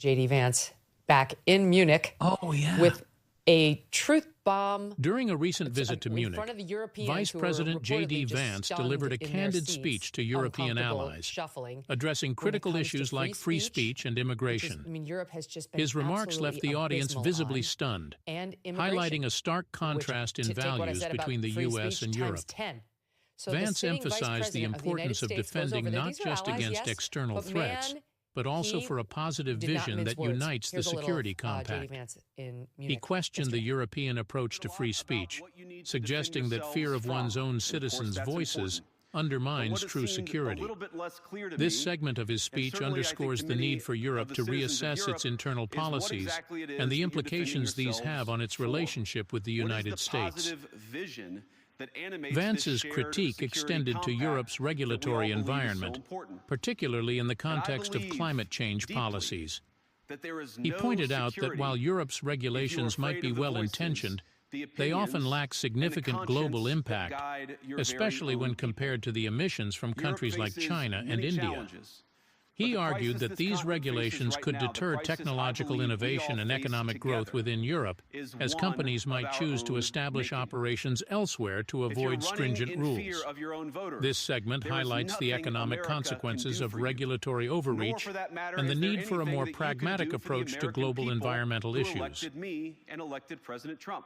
JD Vance back in Munich with a truth bomb. During a recent visit to Munich, Vice President JD Vance Vance delivered a candid speech to European allies, addressing critical issues like free speech and immigration. His remarks left the audience visibly stunned, highlighting a stark contrast in values between the U.S. and Europe. Vance emphasized the importance of defending not just against external threats, but also for a positive vision that unites the security compact. He questioned the European approach to free speech, suggesting that fear of one's own citizens' voices undermines true security. This segment of his speech underscores the need for Europe to reassess its internal policies and the implications these have on its relationship with the United States. Vance's critique extended to Europe's regulatory environment, particularly in the context of climate change policies. He pointed out that while Europe's regulations might be well-intentioned, they often lack significant global impact, especially when compared to the emissions from countries like China and India. He argued that these regulations could deter technological innovation and economic growth within Europe, as companies might choose to establish operations elsewhere to avoid stringent rules. This segment highlights the economic consequences of regulatory overreach and the need for a more pragmatic approach to global environmental issues.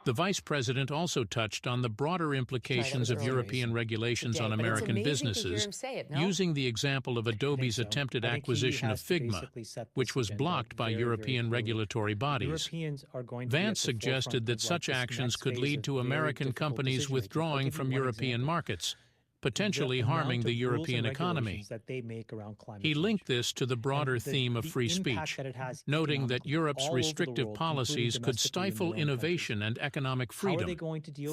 The Vice President also touched on the broader implications of European regulations on American businesses, using the example of Adobe's attempted acquisition of Figma, which was blocked by European regulatory bodies. Vance suggested that such actions could lead to American companies withdrawing from European markets, potentially harming the European economy. He linked this to the broader theme of free speech, noting that Europe's restrictive policies could stifle innovation and economic freedom,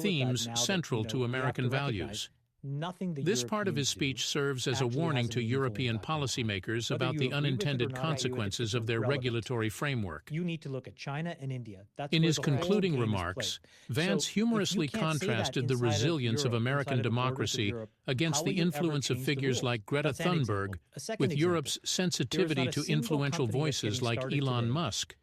themes central to American values. This part of his speech serves as a warning to European policymakers about the unintended consequences of their regulatory framework. In his concluding remarks, Vance humorously contrasted the resilience of American democracy against the influence of figures like Greta Thunberg, with Europe's sensitivity to influential voices like Elon Musk.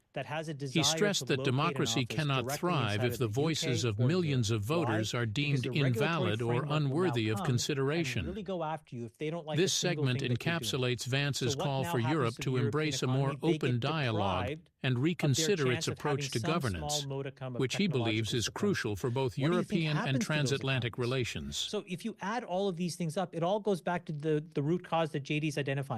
He stressed that democracy cannot thrive if the voices of millions of voters are deemed invalid or unworthy of consideration. This segment encapsulates Vance's call for Europe to embrace a more open dialogue and reconsider its approach to governance, which he believes is crucial for both European and transatlantic relations. So if you add all of these things up, it all goes back to the root cause that JD's identifying.